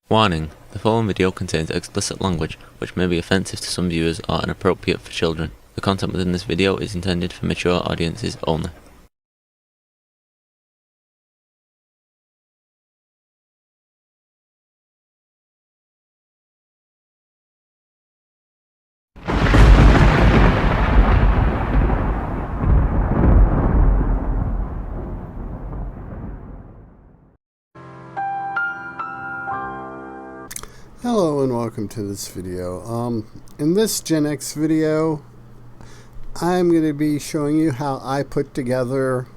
Warning: the following video contains explicit language which may be offensive to some viewers or inappropriate for children. The content within this video is intended for mature audiences only. Hello and welcome to this video. In this Genx video, I'm going to be showing you how I put together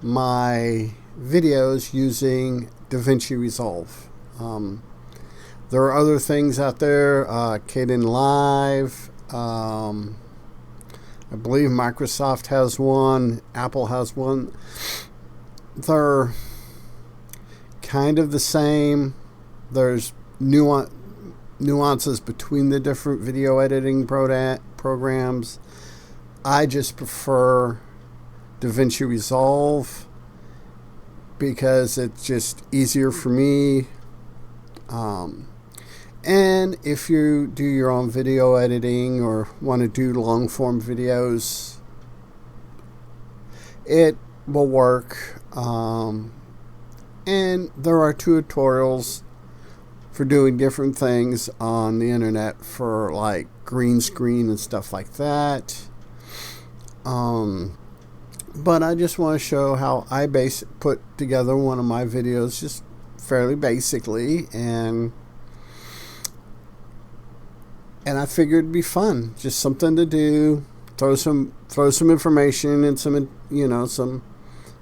my videos using DaVinci Resolve. There are other things out there, Kdenlive, I believe Microsoft has one, Apple has one. They're kind of the same. There's nuances between the different video editing programs. I just prefer DaVinci Resolve because it's just easier for me. And if you do your own video editing or want to do long form videos, it will work. And there are tutorials for doing different things on the internet for like green screen and stuff like that. But I just want to show how I put together one of my videos just fairly basically, and I figured it'd be fun, just something to do, throw some information and some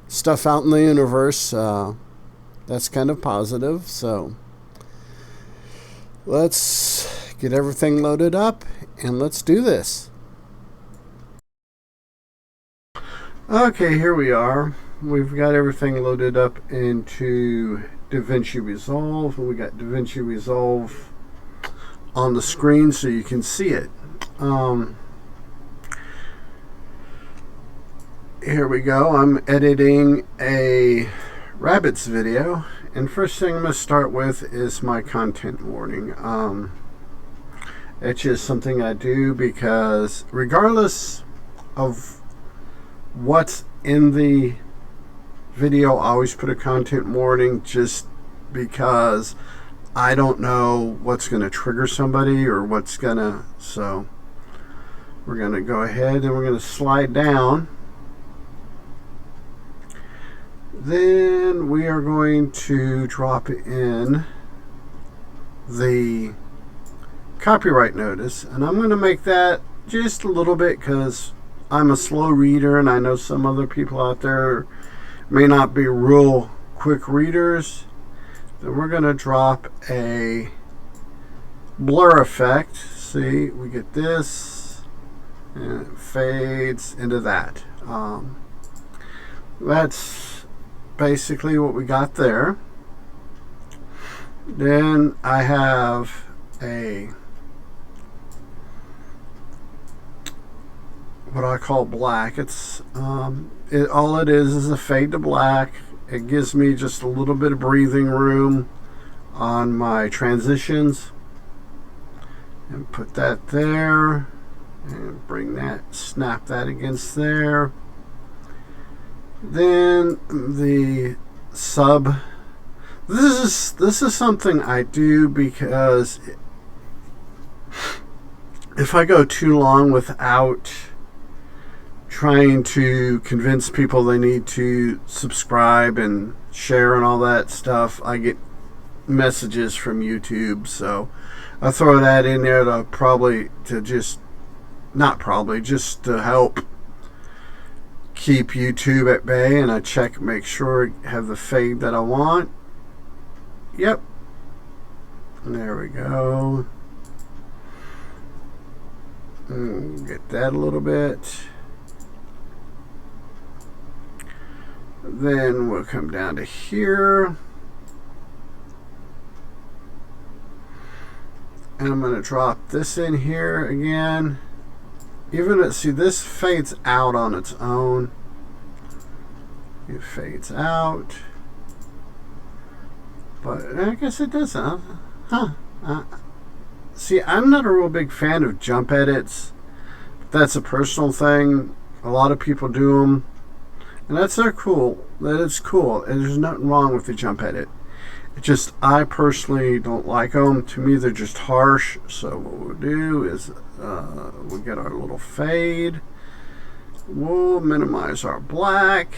stuff out in the universe. That's kind of positive. So let's get everything loaded up and let's do this. Okay, here we are. We've got everything loaded up into DaVinci Resolve. We got DaVinci Resolve on the screen so you can see it. Here we go. I'm editing a rabbits video. And first thing I'm going to start with is my content warning. It's just something I do because regardless of what's in the video, I always put a content warning just because I don't know what's going to trigger somebody or what's going to... So we're going to go ahead and we're going to slide down. Then we are going to drop in the copyright notice, and I'm going to make that just a little bit because I'm a slow reader and I know some other people out there may not be real quick readers. Then we're going to drop a blur effect. See, we get this and it fades into that. That's basically what we got there. Then I have what I call black. It's all it is a fade to black. It gives me just a little bit of breathing room on my transitions, and put that there and bring that, snap that against there. Then the sub, this is something I do because if I go too long without trying to convince people they need to subscribe and share and all that stuff, I get messages from YouTube. So I throw that in there just to help keep YouTube at bay, and I make sure I have the fade that I want. Yep, there we go. Get that a little bit. Then we'll come down to here, and I'm going to drop this in here again. See, this fades out on its own. It fades out. But I guess it doesn't. Huh. See, I'm not a real big fan of jump edits. That's a personal thing. A lot of people do them. And that's so cool. That it's cool. And there's nothing wrong with the jump edit. It just, I personally don't like them. To me, they're just harsh. So what we'll do is we'll get our little fade. We'll minimize our black.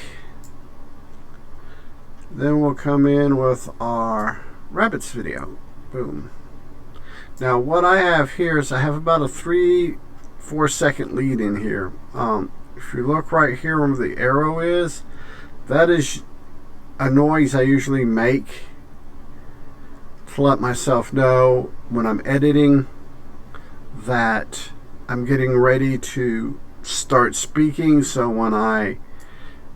Then we'll come in with our rabbits video. Boom. Now what I have here is I have about a 3-4 second lead in here. If you look right here where the arrow is, that is a noise I usually make to let myself know when I'm editing that I'm getting ready to start speaking. So when I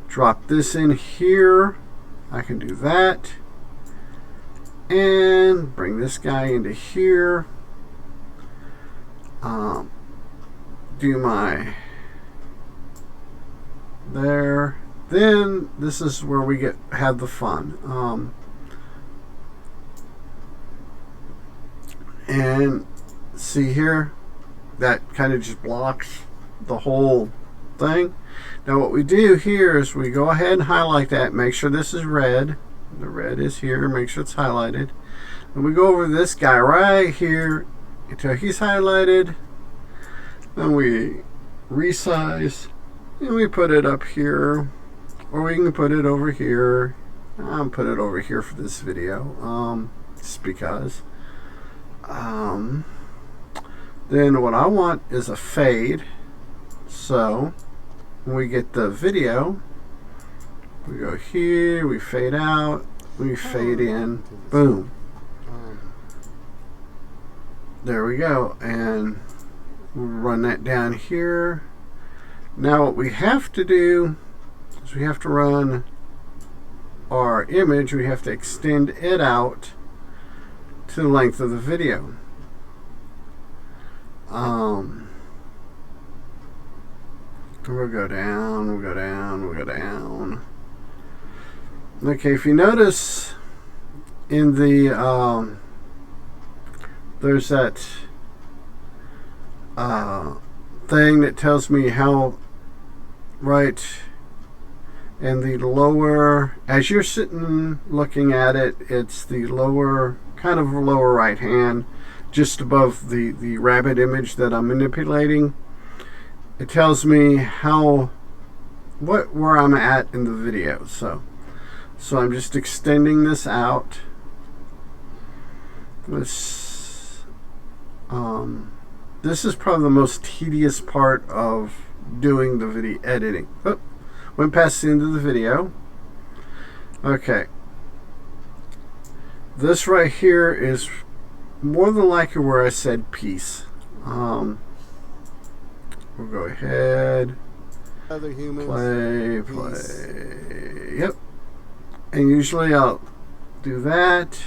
drop this in here, I can do that and bring this guy into here. Do my there. Then this is where we have the fun. And see here, that kind of just blocks the whole thing. Now what we do here is we go ahead and highlight that, make sure this is red. The red is here, make sure it's highlighted. And we go over this guy right here until he's highlighted. Then we resize and we put it up here, or we can put it over here. I'll put it over here for this video, just because. Then what I want is a fade. So when we get the video, we go here, we fade out, we fade in, boom. There we go, and we'll run that down here. Now what we have to do is we have to run our image, we have to extend it out to the length of the video. We'll go down, we'll go down, we'll go down. Okay, if you notice in the there's that thing that tells me how right in the lower, as you're sitting looking at it, it's the lower, kind of lower right hand, just above the rabbit image that I'm manipulating. It tells me where I'm at in the video. So I'm just extending this out. This is probably the most tedious part of doing the video editing. Oh, went past the end of the video. Okay. This right here is more than likely where I said peace. We'll go ahead. Other humans. Play. Yep. And usually I'll do that.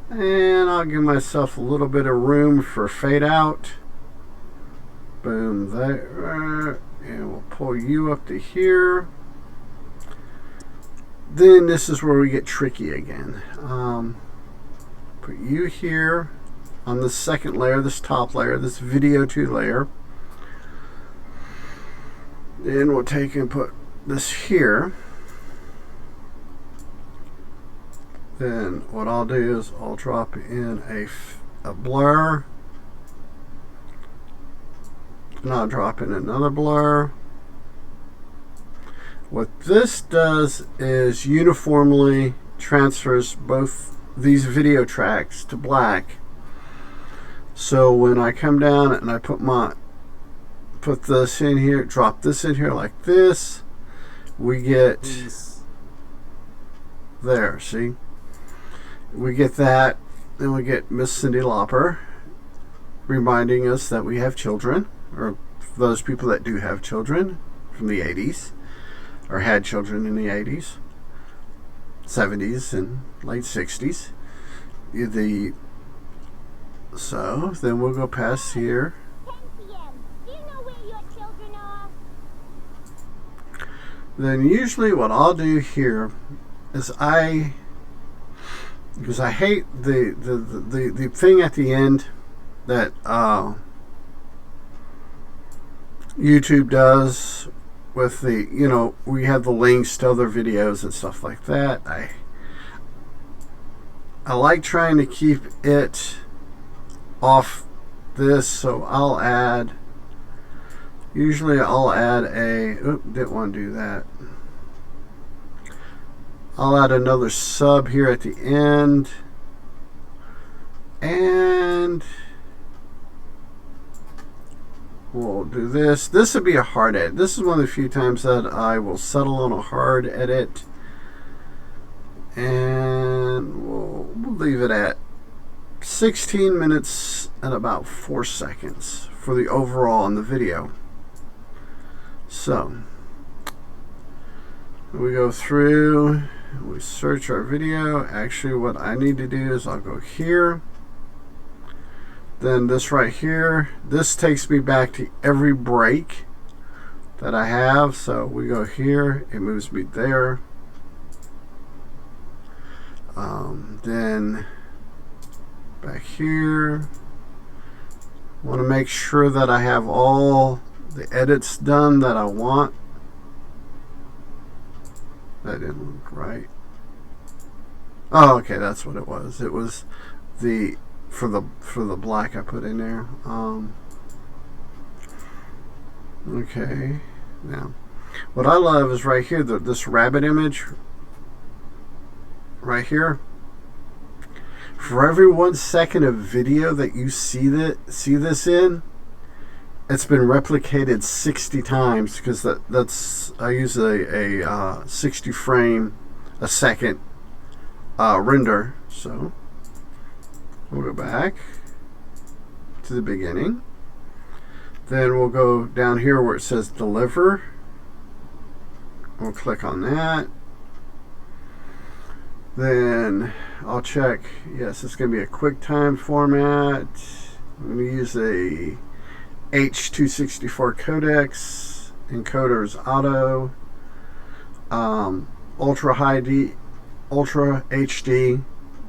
And I'll give myself a little bit of room for fade out. Boom, there. And we'll pull you up to here. Then this is where we get tricky again. Put you here on the second layer, this top layer, this video 2 layer. Then we'll take and put this here. Then what I'll do is I'll drop in a blur. And I'll drop in another blur. What this does is uniformly transfers both these video tracks to black. So when I come down and I put this in here, drop this in here like this, we get there, see? We get that, then we get Miss Cyndi Lauper reminding us that we have children, or those people that do have children from the 80s, or had children in the 80s, 70s, and late 60s. So then we'll go past here. 10 p.m. Do you know where your children are? Then usually what I'll do here is because I hate the thing at the end that YouTube does with the, you know, we have the links to other videos and stuff like that. I like trying to keep it off this, so I'll add, usually I'll add a, didn't want to do that. I'll add another sub here at the end, and we'll do this. This would be a hard edit. This is one of the few times that I will settle on a hard edit, and we'll leave it at 16 minutes and about 4 seconds for the overall in the video. So we go through, we search our video. Actually, what I need to do is I'll go here, then this right here. This takes me back to every break that I have. So we go here, it moves me there. Then back here, want to make sure that I have all the edits done that I want. That didn't look right. Oh, okay, that's what it was. It was the for the black I put in there. Okay, now what I love is right here, this rabbit image right here. For every 1 second of video that you see this in, it's been replicated 60 times, because that's I use a 60 frame a second render. So we'll go back to the beginning. Then we'll go down here where it says deliver. We'll click on that. Then I'll check, yes, it's going to be a QuickTime format. I'm going to use a H.264 codecs. Encoder is auto. Ultra HD,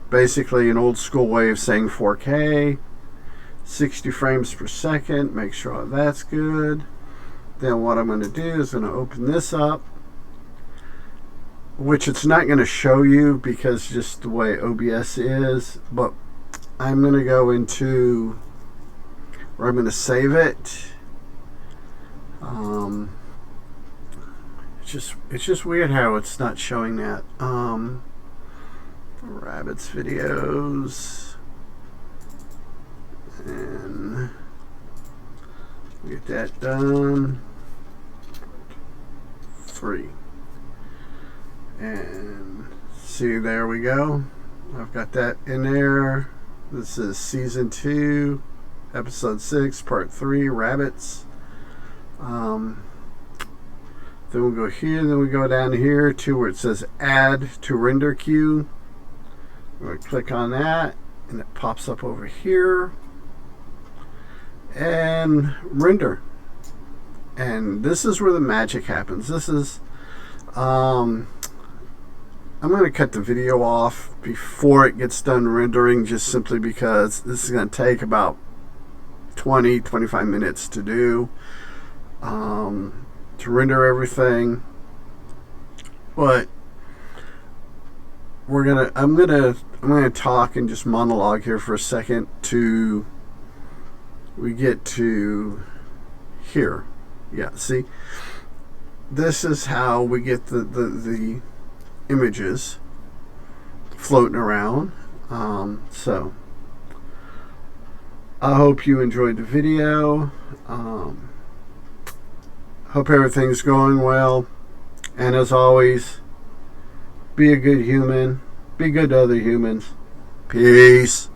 basically an old school way of saying 4K. 60 frames per second. Make sure that's good. Then what I'm going to do is going to open this up, which it's not going to show you because just the way OBS is, but I'm going to go into where I'm going to save it. It's just weird how it's not showing that. Rabbits videos, and get that done. 3. And see, there we go. I've got that in there. This is season 2, episode 6, part 3, rabbits. Then we'll go here, then we go down here to where it says add to render queue. We'll click on that, and it pops up over here. And render. And this is where the magic happens. This is I'm going to cut the video off before it gets done rendering, just simply because this is going to take about 20-25 minutes to do, to render everything. But I'm gonna talk and just monologue here for a second till we get to here. Yeah, see, this is how we get the images floating around. So I hope you enjoyed the video. Hope everything's going well, and as always, be a good human, be good to other humans. Peace.